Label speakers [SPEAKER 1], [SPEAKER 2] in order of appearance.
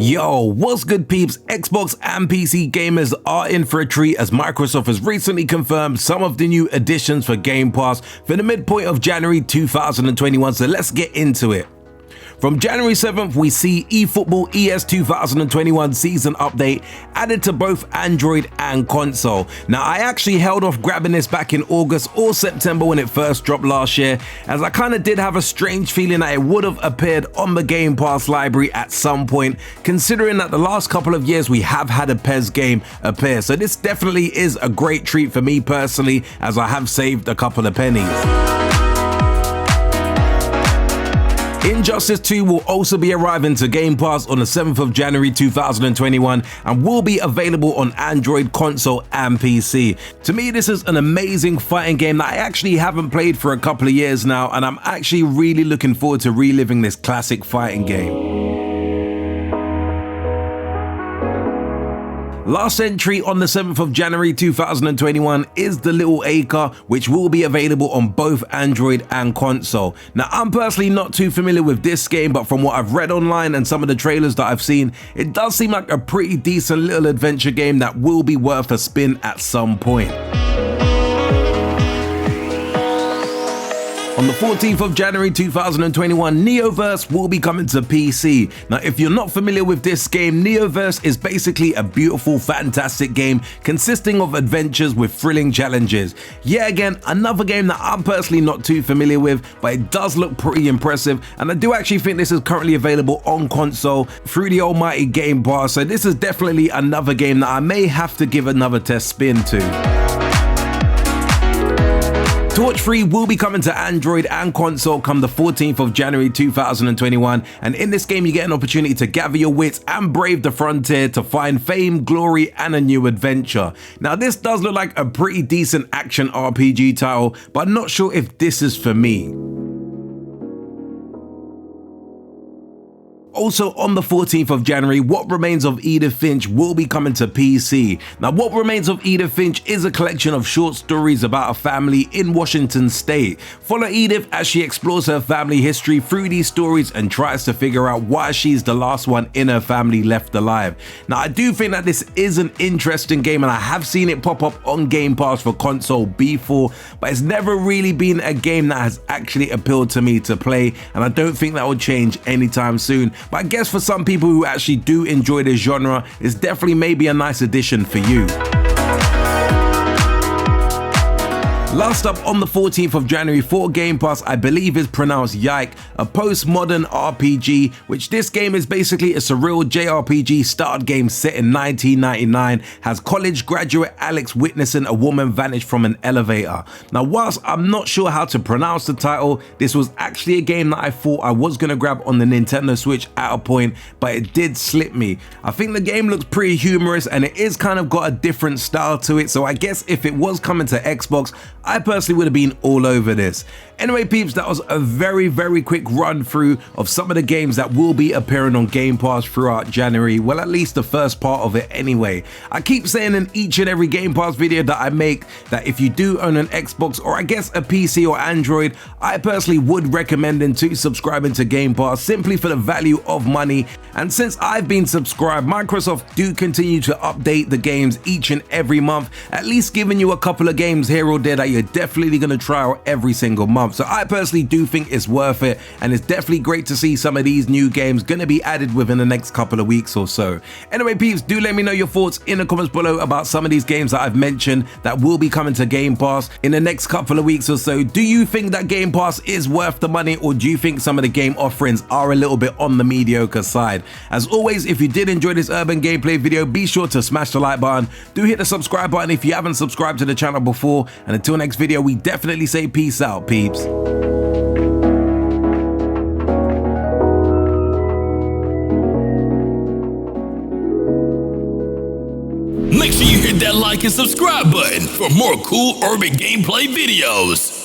[SPEAKER 1] Yo, what's good peeps? Xbox and PC gamers are in for a treat as Microsoft has recently confirmed some of the new additions for Game Pass for the midpoint of January 2021, so let's get into it. From January 7th, we see eFootball ES 2021 season update added to both Android and console. Now, I actually held off grabbing this back in August or September when it first dropped last year, as I kind of did have a strange feeling that it would have appeared on the Game Pass library at some point, considering that the last couple of years we have had a PES game appear. So this definitely is a great treat for me personally, as I have saved a couple of pennies. Injustice 2 will also be arriving to Game Pass on the 7th of January 2021 and will be available on Android, console and PC. To me, this is an amazing fighting game that I actually haven't played for a couple of years now, and I'm actually really looking forward to reliving this classic fighting game. Last entry on the 7th of January 2021 is the Little Acre, which will be available on both Android and console. Now, I'm personally not too familiar with this game, but from what I've read online and some of the trailers that I've seen, it does seem like a pretty decent little adventure game that will be worth a spin at some point. On the 14th of January 2021, Neoverse will be coming to PC. Now, if you're not familiar with this game, Neoverse is basically a beautiful, fantastic game consisting of adventures with thrilling challenges. Yet again, another game that I'm personally not too familiar with, but it does look pretty impressive, and I do actually think this is currently available on console through the almighty Game Pass, so this is definitely another game that I may have to give another test spin to. Torch 3 will be coming to Android and console come the 14th of January 2021, and in this game you get an opportunity to gather your wits and brave the frontier to find fame, glory and a new adventure. Now, this does look like a pretty decent action RPG title, but I'm not sure if this is for me. Also on the 14th of January, What Remains of Edith Finch will be coming to PC. Now, What Remains of Edith Finch is a collection of short stories about a family in Washington state. Follow Edith as she explores her family history through these stories and tries to figure out why she's the last one in her family left alive. Now, I do think that this is an interesting game, and I have seen it pop up on Game Pass for console before, but it's never really been a game that has actually appealed to me to play, and I don't think that will change anytime soon. But I guess for some people who actually do enjoy this genre, it's definitely maybe a nice addition for you. Last up on the 14th of January for Game Pass, I believe is pronounced Yike, a postmodern RPG, which this game is basically a surreal JRPG start game set in 1999, has college graduate Alex witnessing a woman vanish from an elevator. Now, whilst I'm not sure how to pronounce the title, this was actually a game that I thought I was going to grab on the Nintendo Switch at a point, but it did slip me. I think the game looks pretty humorous and it is kind of got a different style to it, so I guess if it was coming to Xbox, I personally would have been all over this. Anyway peeps, that was a very quick run through of some of the games that will be appearing on Game Pass throughout January, well, at least the first part of it anyway. I keep saying in each and every Game Pass video that I make that if you do own an Xbox or I guess a PC or Android, I personally would recommend to subscribing to Game Pass simply for the value of money. And since I've been subscribed, Microsoft do continue to update the games each and every month, at least giving you a couple of games here or there that you're definitely going to try out every single month. So I personally do think it's worth it, and it's definitely great to see some of these new games going to be added within the next couple of weeks or so. Anyway peeps, do let me know your thoughts in the comments below about some of these games that I've mentioned that will be coming to Game Pass in the next couple of weeks or so. Do you think that Game Pass is worth the money, or do you think some of the game offerings are a little bit on the mediocre side? As always, if you did enjoy this urban gameplay video, be sure to smash the like button. Do hit the subscribe button if you haven't subscribed to the channel before, and until next video, we definitely say peace out, peeps.
[SPEAKER 2] Make sure you hit that like and subscribe button for more cool urban gameplay videos.